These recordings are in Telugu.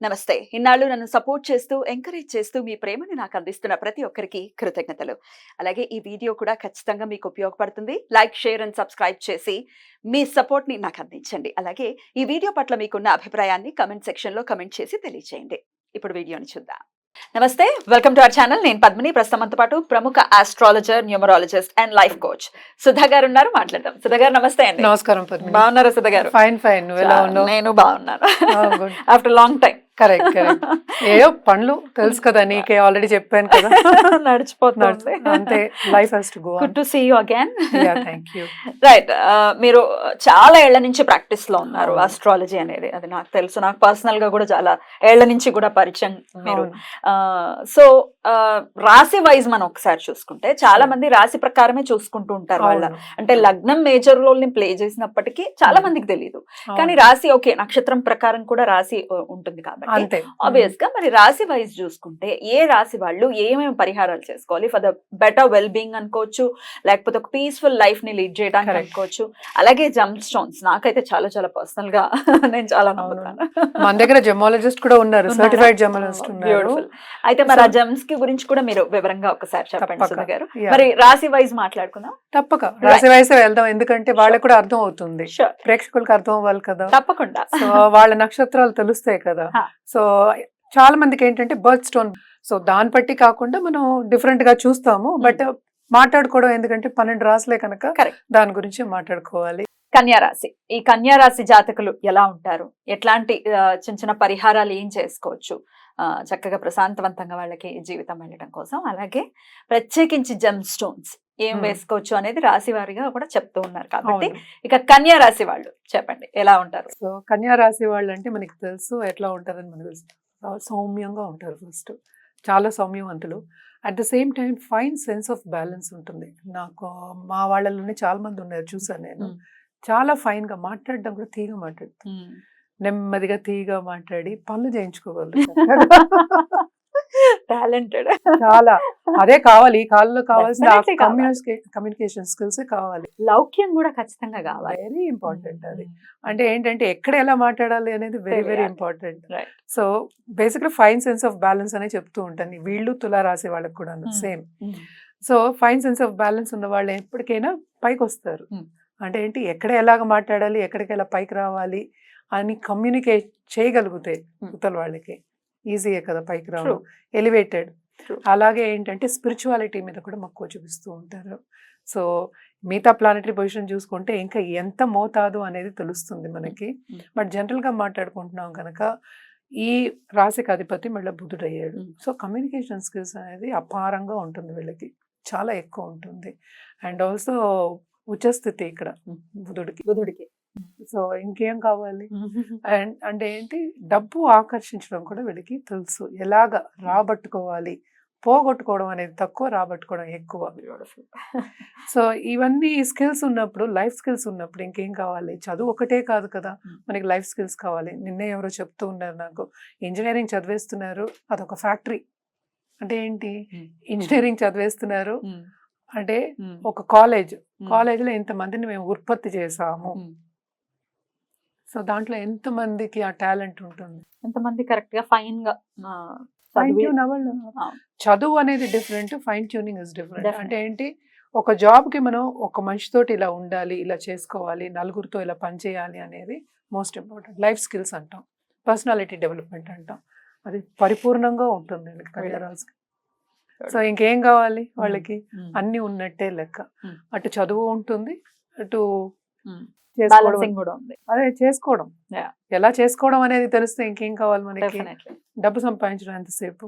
నమస్తే. ఇన్నాళ్ళు నన్ను సపోర్ట్ చేస్తూ, ఎంకరేజ్ చేస్తూ మీ ప్రేమని నాకు అందిస్తున్న ప్రతి ఒక్కరికి కృతజ్ఞతలు. అలాగే ఈ వీడియో కూడా ఖచ్చితంగా మీకు ఉపయోగపడుతుంది. లైక్, షేర్ అండ్ సబ్స్క్రైబ్ చేసి మీ సపోర్ట్‌ని నాకు అందించండి. అలాగే ఈ వీడియో పట్ల మీకున్న అభిప్రాయాన్ని కామెంట్ సెక్షన్‌లో కామెంట్ చేసి తెలియజేయండి. ఇప్పుడు వీడియోని చూద్దాం. నమస్తే. Welcome to our channel. నేను పద్మిని. ప్రస్తుతం మనతో పాటు ప్రముఖ astrologer, numerologist and life coach Sudha గారు ఉన్నారు. మాట్లాడదాం. సుధా గారు నమస్తే అండి. నమస్కారం పద్మిని. బాగున్నారా సుధా గారు? Fine fine. నువ్వు ఎలా ఉన్నావు? నేను బాగున్నాను. After long time. Correct correct. ఏయో పనులు తెలుసు కదా, నీకే ఆల్రెడీ చెప్పాను కదా, నడిచిపోతుంది అంతే. Life has to go on. Good to see you again. Yeah, thank you. Right. మీరు చాలా ఏళ్ల నుంచి ప్రాక్టీస్ లో ఉన్నారు ఆస్ట్రాలజీ అనేది. అది నాకు తెలుసు. నాకు పర్సనల్ గా కూడా చాలా ఏళ్ల నుంచి కూడా పరిచయం మీరు. సో రాశి వైజ్ మనం ఒకసారి చూసుకుంటే చాలా మంది రాశి ప్రకారమే చూసుకుంటూ ఉంటారు. వాళ్ళ అంటే లగ్నం మేజర్ రోల్ ని ప్లే చేసినప్పటికీ చాలా మందికి తెలియదు. కానీ రాశి ఓకే, నక్షత్రం ప్రకారం కూడా రాశి ఉంటుంది కాబట్టి ఆబ్వియస్ గా మరి రాశి వైజ్ చూసుకుంటే ఏ రాశి వాళ్ళు ఏమేమి పరిహారాలు చేసుకోవాలి for the better well being అనుకోవచ్చు, లేకపోతే ఒక పీస్ఫుల్ లైఫ్ ని లీడ్ చేయడానికి అనుకోవచ్చు. అలాగే జమ్ స్టోన్స్ నాకైతే చాలా చాలా పర్సనల్ గా నేను చాలా నమ్ముతాను. మన దగ్గర జెమాలజిస్ట్ కూడా ఉన్నారు, సర్టిఫైడ్ జెమాలజిస్ట్ ఉన్నారు. అయితే మరి ఆ జమ్స్ కి గురించి కూడా మీరు వివరంగా ఒకసారి చెప్పండి సుధా గారు. మరి రాశి వైజ్ మాట్లాడుకుందాం. తప్పక రాశి వైజ్ వెళ్దాం, ఎందుకంటే వాళ్ళకి కూడా అర్థం అవుతుంది, ప్రేక్షకులకు అర్థం అవ్వాలి కదా. తప్పకుండా. సో వాళ్ళ నక్షత్రాలు తెలుస్తాయి కదా. సో చాలా మందికి ఏంటంటే బర్త్ స్టోన్, సో దాన్ని బట్టి కాకుండా మనం డిఫరెంట్ గా చూస్తాము. బట్ మాట్లాడుకోవడం ఎందుకంటే 12 రాశులే కనుక దాని గురించి మాట్లాడుకోవాలి. కన్యా రాశి, ఈ కన్యా రాశి జాతకులు ఎలా ఉంటారు, ఎట్లాంటి చిన్న చిన్న పరిహారాలు ఏం చేసుకోవచ్చు చక్కగా ప్రశాంతవంతంగా వాళ్ళకి జీవితం వెళ్ళడం కోసం, అలాగే ప్రత్యేకించి జెమ్ స్టోన్స్ ఏం వేసుకోవచ్చు అనేది రాశి వారిగా కూడా చెప్తూ ఉన్నారు. కాబట్టి ఇక కన్యా రాశి వాళ్ళు చెప్పండి ఎలా ఉంటారు. సో కన్యా రాశి వాళ్ళు అంటే మనకి తెలుసు ఎట్లా ఉంటారని మనకు తెలుసు. సౌమ్యంగా ఉంటారు. ఫస్ట్ చాలా సౌమ్యవంతులు. At the same time fine sense of balance ఉంటుంది. నాకు మా వాళ్ళలోనే చాలా మంది ఉన్నారు, చూసాను నేను. చాలా ఫైన్ గా మాట్లాడడం కూడా తీగ మాట్లాడుతుంది, నెమ్మదిగా తీగ మాట్లాడి పనులు చేయించుకోగలరు. టాలెంటెడ్. చాలా అదే కావాలి ఈ కాలంలో, కావాల్సిన కమ్యూనికేషన్ స్కిల్స్ కావాలి. లౌక్యం కూడా ఖచ్చితంగా కావాలి, వెరీ ఇంపార్టెంట్ అది. అంటే ఏంటంటే ఎక్కడ ఎలా మాట్లాడాలి అనేది very very important. So basic గా ఫైన్ సెన్స్ ఆఫ్ బ్యాలెన్స్ అనే చెప్తూ ఉంటాను. వీళ్ళు తులా రాసే వాళ్ళకి కూడా same. So fine sense of balance ఉన్న వాళ్ళు ఎప్పటికైనా పైకి వస్తారు. అంటే ఏంటి, ఎక్కడ ఎలాగ మాట్లాడాలి, ఎక్కడికి ఎలా పైకి రావాలి అని కమ్యూనికేట్ చేయగలిగితే ఉత్తల వాళ్ళకి ఈజీయే కదా పైకి రావడం, ఎలివేటెడ్. అలాగే ఏంటంటే స్పిరిచువాలిటీ మీద కూడా మక్కువ చూపిస్తూ ఉంటారు. సో మిగతా ప్లానెటరీ పొజిషన్ చూసుకుంటే ఇంకా ఎంత మోతాదు అనేది తెలుస్తుంది మనకి. బట్ జనరల్గా మాట్లాడుకుంటున్నాం కనుక ఈ రాశికి అధిపతి మళ్ళీ బుధుడు అయ్యాడు. సో కమ్యూనికేషన్ స్కిల్స్ అనేది అపారంగా ఉంటుంది వీళ్ళకి, చాలా ఎక్కువ ఉంటుంది. అండ్ ఆల్సో ఉచ్చస్థితి ఇక్కడ బుధుడికి. సో ఇంకేం కావాలి. అండ్ అంటే ఏంటి, డబ్బు ఆకర్షించడం కూడా వీళ్ళకి తెలుసు. ఎలాగ రాబట్టుకోవాలి, పోగొట్టుకోవడం అనేది తక్కువ, రాబట్టుకోవడం ఎక్కువ. సో ఇవన్నీ స్కిల్స్ ఉన్నప్పుడు, లైఫ్ స్కిల్స్ ఉన్నప్పుడు ఇంకేం కావాలి. చదువు ఒకటే కాదు కదా, మనకి లైఫ్ స్కిల్స్ కావాలి. నిన్నే ఎవరో చెప్తూ ఉన్నారు నాకు, ఇంజనీరింగ్ చదివేస్తున్నారు, అదొక ఫ్యాక్టరీ. అంటే ఏంటి, ఇంజనీరింగ్ చదివేస్తున్నారు అంటే ఒక కాలేజ్లో ఇంతమందిని మేము ఉత్పత్తి చేసాము. సో దాంట్లో ఎంతమందికి ఆ టాలెంట్ ఉంటుంది, ఎంతమంది కరెక్ట్ గా ఫైన్ గా చదువు అనేది different, fine tuning is different. అంటే ఏంటి, ఒక జాబ్ కి మనం ఒక మనిషితోటి ఇలా ఉండాలి, ఇలా చేసుకోవాలి, నలుగురితో ఇలా పనిచేయాలి అనేది మోస్ట్ ఇంపార్టెంట్. లైఫ్ స్కిల్స్ అంటాం, పర్సనాలిటీ డెవలప్మెంట్ అంటాం, అది పరిపూర్ణంగా ఉంటుంది కన్యారాశికి. సో ఇంకేం కావాలి వాళ్ళకి, అన్ని ఉన్నట్టే లెక్క. అటు చదువు ఉంటుంది, అటు అదే చేసుకోవడం, ఎలా చేసుకోవడం అనేది తెలిస్తే ఇంకేం కావాలి మనకి. డబ్బు సంపాదించడం ఎంతసేపు.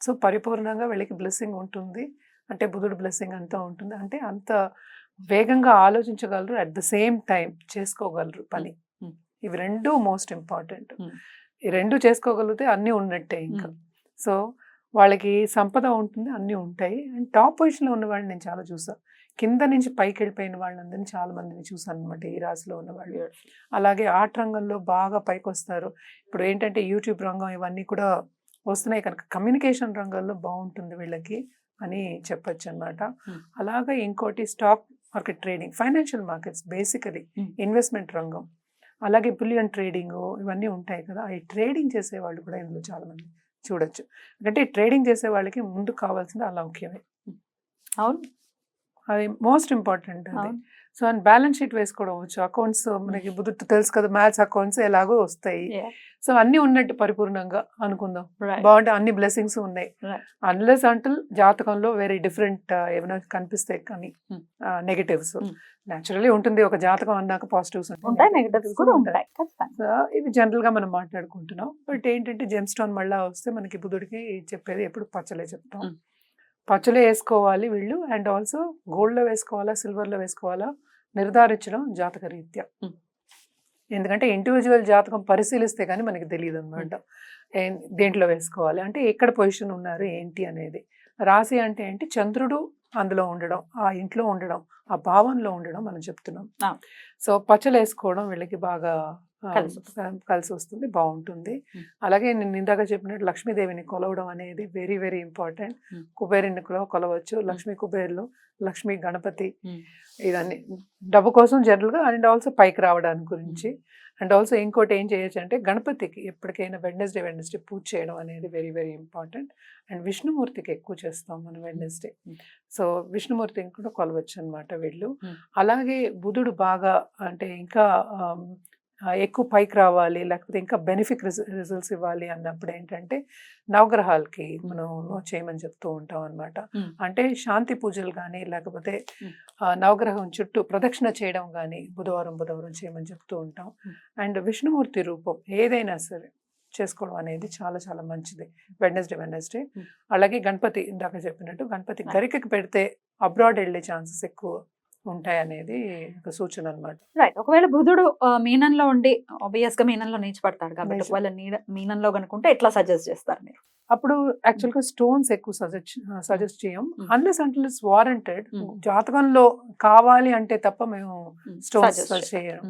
సో పరిపూర్ణంగా వీళ్ళకి బ్లెస్సింగ్ ఉంటుంది. అంటే బుధుడు బ్లెస్సింగ్ అంతా ఉంటుంది. అంటే అంత వేగంగా ఆలోచించగలరు, అట్ ద సేమ్ టైం చేసుకోగలరు పని. ఇవి రెండు మోస్ట్ ఇంపార్టెంట్. ఈ రెండు చేసుకోగలిగితే అన్నీ ఉన్నట్టే ఇంకా. సో వాళ్ళకి సంపద ఉంటుంది, అన్నీ ఉంటాయి. అండ్ టాప్ పొజిషన్లో ఉన్న వాళ్ళని నేను చాలా చూసాను. కింద నుంచి పైకి వెళ్ళిపోయిన వాళ్ళందరినీ చాలా మందిని చూసాను అనమాట ఈ రాశిలో ఉన్న వాళ్ళు. అలాగే ఆర్ట్ రంగంలో బాగా పైకి వస్తారు. ఇప్పుడు ఏంటంటే యూట్యూబ్ రంగం ఇవన్నీ కూడా వస్తున్నాయి కనుక కమ్యూనికేషన్ రంగంలో బాగుంటుంది వీళ్ళకి అని చెప్పచ్చు అనమాట. అలాగే ఇంకోటి stock market trading, financial markets, basically investment రంగం, అలాగే బులియన్ ట్రేడింగ్ ఇవన్నీ ఉంటాయి కదా, ఈ ట్రేడింగ్ చేసే వాళ్ళు కూడా ఇందులో చాలా మంది చూడొచ్చు. అంటే ట్రేడింగ్ చేసే వాళ్ళకి ముందు కావాల్సింది అలౌక్యమే, అవును అది మోస్ట్ ఇంపార్టెంట్ అది. అవును. సో అండ్ బ్యాలెన్స్ షీట్ వేసుకోవడం వచ్చు, అకౌంట్స్ మనకి బుద్ధి తెలుసు కదా, మ్యాథ్స్ అకౌంట్స్ ఎలాగో వస్తాయి. Yeah. సో అన్ని ఉన్నట్టు పరిపూర్ణంగా అనుకుందాం, Right. బాగుంటే అన్ని బ్లెస్సింగ్స్ ఉన్నాయి. Right. అన్లెస్ అంటల్ జాతకంలో వేరే డిఫరెంట్ ఏమైనా కనిపిస్తాయి కానీ నెగటివ్స్ న్యాచురల్లీ ఉంటుంది, ఒక జాతకం అన్నాక పాజిటివ్స్ ఉంటాయి, నెగటివ్స్ కూడా ఉంటాయి ఖచ్చితంగా. సో ఇవి జనరల్ గా మనం మాట్లాడుకుంటున్నాం. బట్ ఏంటంటే జెమ్ స్టోన్ మళ్ళా వస్తే మనకి బుధుడికి చెప్పేది ఎప్పుడు పచ్చలే చెప్తాం. పచ్చలే వేసుకోవాలి వీళ్ళు, అండ్ ఆల్సో గోల్డ్లో వేసుకోవాలా సిల్వర్లో వేసుకోవాలా నిర్ధారించడం జాతక రీత్యా. ఎందుకంటే ఇండివిజువల్ జాతకం పరిశీలిస్తే కానీ మనకి తెలియదు అనమాట దేంట్లో వేసుకోవాలి, అంటే ఎక్కడ పొజిషన్ ఉన్నారు ఏంటి అనేది. రాశి అంటే ఏంటి, చంద్రుడు అందులో ఉండడం, ఆ ఇంట్లో ఉండడం, ఆ భావంలో ఉండడం మనం చెప్తున్నాం. సో పచ్చలు వేసుకోవడం వీళ్ళకి బాగా కలిసి వస్తుంది, బాగుంటుంది. అలాగే నేను ఇందాక చెప్పినట్టు లక్ష్మీదేవిని కొలవడం అనేది వెరీ వెరీ ఇంపార్టెంట్. కుబేరుని కొలవచ్చు, లక్ష్మీ కుబేరులు, లక్ష్మీ గణపతి, ఇదన్నీ డబ్బు కోసం జనరల్గా, అండ్ ఆల్సో పైకి రావడానికి గురించి. అండ్ ఆల్సో ఇంకోటి ఏం చేయొచ్చు అంటే గణపతికి ఎప్పటికైనా వెడ్నెస్డే పూజ చేయడం అనేది వెరీ వెరీ ఇంపార్టెంట్. అండ్ విష్ణుమూర్తికి ఎక్కువ చేస్తాం మనం వెడ్నెస్డే, సో విష్ణుమూర్తిని కూడా కొలవచ్చు అనమాట వీళ్ళు. అలాగే బుధుడు బాగా అంటే ఇంకా ఎక్కువ పైకి రావాలి, లేకపోతే ఇంకా బెనిఫిట్ రిజల్ట్స్ ఇవ్వాలి అన్నప్పుడు ఏంటంటే నవగ్రహాలకి మనం చేయమని చెప్తూ ఉంటాం అనమాట. అంటే శాంతి పూజలు కానీ లేకపోతే నవగ్రహం చుట్టూ ప్రదక్షిణ చేయడం కానీ బుధవారం చేయమని చెప్తూ ఉంటాం. అండ్ విష్ణుమూర్తి రూపం ఏదైనా సరే చేసుకోవడం అనేది చాలా చాలా మంచిది వెడ్నెస్డే. అలాగే గణపతి ఇందాక చెప్పినట్టు గణపతి గరికకి పెడితే అబ్రాడ్ వెళ్ళే ఛాన్సెస్ ఎక్కువ ఉంటాయి అనేది ఒక సూచన అనమాట. రైట్. ఒకవేళ బుధుడు మీనంలో ఉండి ఆబ్వియస్ గా మీనంలో నీచపడతాడు కాబట్టి ఒకవేళ మీనంలో కనుకుంటే ఎట్లా సజెస్ట్ చేస్తారు మీరు? అప్పుడు యాక్చువల్ గా స్టోన్స్ ఎక్కువ సజెస్ట్ చేయం, అన్లెస్ అంటిల్ ఇట్స్ వారంటెడ్. జాతకంలో కావాలి అంటే తప్ప మేము స్టోన్స్ చేయడం.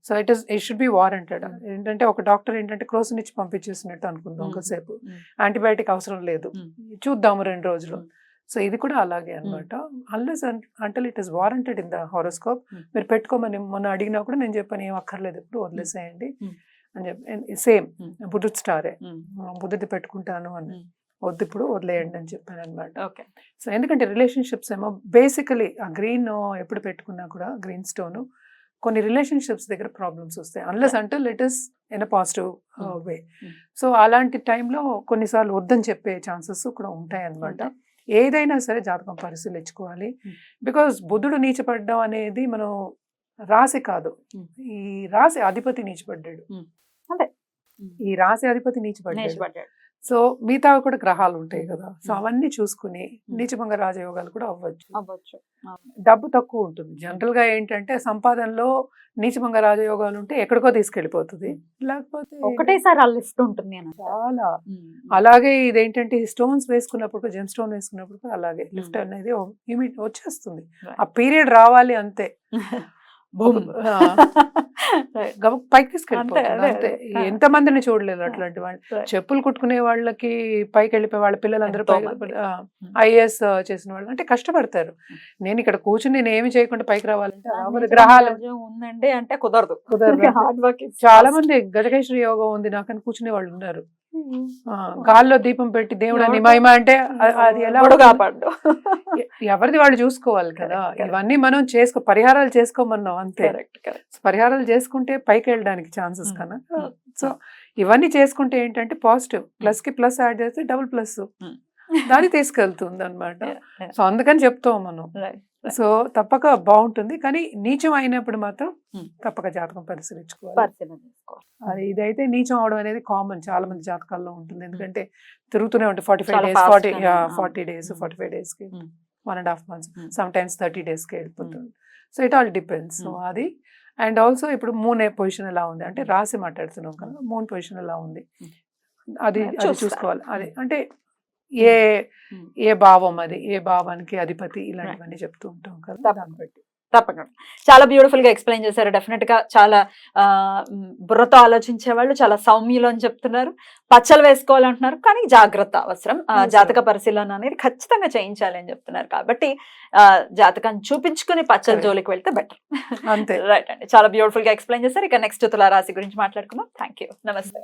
So it should be warranted. ఏంటంటే ఒక డాక్టర్ ఏంటంటే క్రోసిన్ ఇచ్చి పంపించేసినట్టు అనుకుందాం, ఒకసేపు యాంటీబయాటిక్ అవసరం లేదు, చూద్దాము 2 రోజులు. సో ఇది కూడా అలాగే అనమాట. Unless until it is warranted in the horoscope. మీరు పెట్టుకోమని మొన్న అడిగినా కూడా నేను చెప్పాను ఏం అక్కర్లేదు, ఇప్పుడు వదిలేసేయండి అని చెప్పి. సేమ్ బుధుడు స్టారే, బుధుడి పెట్టుకుంటాను అని, వద్దు ఇప్పుడు వదిలేయండి అని చెప్పాను అనమాట. ఓకే. సో ఎందుకంటే రిలేషన్షిప్స్ ఏమో బేసికలీ ఆ గ్రీన్ ఎప్పుడు పెట్టుకున్నా కూడా గ్రీన్ స్టోన్ కొన్ని రిలేషన్షిప్స్ దగ్గర ప్రాబ్లమ్స్ వస్తాయి, unless until it is in a positive way. So అలాంటి టైంలో కొన్నిసార్లు వద్దని చెప్పే ఛాన్సెస్ కూడా ఉంటాయి అనమాట. ఏదైనా సరే జాతకం పరిశీలించుకోవాలి. బికాస్ బుధుడు నీచపడ్డం అనేది మనం రాశి కాదు, ఈ రాశి అధిపతి నీచపడ్డాడు, ఈ రాశి అధిపతి నీచపడ్డాడు. సో మిగతా కూడా గ్రహాలు ఉంటాయి కదా, సో అవన్నీ చూసుకుని నీచభంగ రాజయోగాలు కూడా అవ్వచ్చు. డబ్బు తక్కువ ఉంటుంది జనరల్ గా, ఏంటంటే సంపాదనలో నీచభంగ రాజయోగాలు ఉంటే ఎక్కడికో తీసుకెళ్లిపోతుంది, లేకపోతే ఒకటేసారి లిఫ్ట్ ఉంటుంది చాలా. అలాగే ఇదేంటంటే స్టోన్స్ వేసుకున్నప్పుడు, జెమ్ స్టోన్ వేసుకున్నప్పుడు కూడా అలాగే లిఫ్ట్ అనేది వచ్చేస్తుంది, ఆ పీరియడ్ రావాలి అంతే, పైకి తీసుకెళ్ళిపోతుంది అంతే. ఎంత మందిని చూడలేదు అట్లాంటి వాళ్ళు. చెప్పులు కుట్టుకునే వాళ్ళకి పైకి వెళ్ళిపోయి వాళ్ళ పిల్లలందరూ ఐఏఎస్ చేసిన వాళ్ళు అంటే కష్టపడతారు. నేను ఇక్కడ కూర్చుని నేను ఏమి చేయకుండా పైకి రావాలంటే గ్రహాలు ఉందండి అంటే కుదరదు. చాలా మంది గజకేశ్వరి యోగం ఉంది నాకని కూర్చునే వాళ్ళు ఉన్నారు. గాల్లో దీపం పెట్టి దేవుడు అని మహిమ అంటే అది ఎలా కాపాడు, ఎవరిది వాళ్ళు చూసుకోవాలి కదా. ఇవన్నీ మనం పరిహారాలు చేసుకోమన్నాం అంతే. పరిహారాలు చేసుకుంటే పైకి వెళ్ళడానికి ఛాన్సెస్ కన్నా. సో ఇవన్నీ చేసుకుంటే ఏంటంటే పాజిటివ్, ప్లస్ కి ప్లస్ యాడ్ చేస్తే డబుల్ ప్లస్ దాన్ని తీసుకెళ్తుంది అనమాట. సో అందుకని చెప్తాం మనం. సో తప్పక బాగుంటుంది, కానీ నీచం అయినప్పుడు మాత్రం తప్పక జాతకం పరిశీలించుకోవాలి. అది ఇదైతే నీచం అవడం అనేది కామన్, చాలా మంది జాతకాల్లో ఉంటుంది. ఎందుకంటే తిరుగుతూనే ఉంటుంది 45 days, 40 days, 45 days కి 1.5 months, సమ్ టైమ్స్ 30 days కి వెళ్ళిపోతుంది. So it all depends. So అది. అండ్ ఆల్సో ఇప్పుడు మూన్ పొజిషన్ ఎలా ఉంది అంటే రాసి మాట్లాడుతున్నాం కదా, మూన్ పొజిషన్ ఎలా ఉంది అది చూసుకోవాలి. అది అంటే ఏ భావం, అది ఏ భావానికి అధిపతి, ఇలాంటివన్నీ చెప్తూ ఉంటాం కదా, దాన్ని బట్టి. తప్పకుండా చాలా బ్యూటిఫుల్ గా ఎక్స్ప్లెయిన్ చేశారు. డెఫినెట్ గా చాలా బుర్రతో ఆలోచించే వాళ్ళు చాలా సౌమ్యులు అని చెప్తున్నారు. పచ్చలు వేసుకోవాలంటున్నారు, కానీ జాగ్రత్త అవసరం. జాతక పరిశీలన అనేది ఖచ్చితంగా చేయించాలి అని చెప్తున్నారు. కాబట్టి జాతకాన్ని చూపించుకుని పచ్చల జోలికి వెళ్తే బెటర్. అంతే. రైట్ అండి, చాలా బ్యూటిఫుల్ గా ఎక్స్ప్లెయిన్ చేశారు. ఇక నెక్స్ట్ తులారాశి గురించి మాట్లాడుకుందాం. థ్యాంక్ యూ, నమస్తే.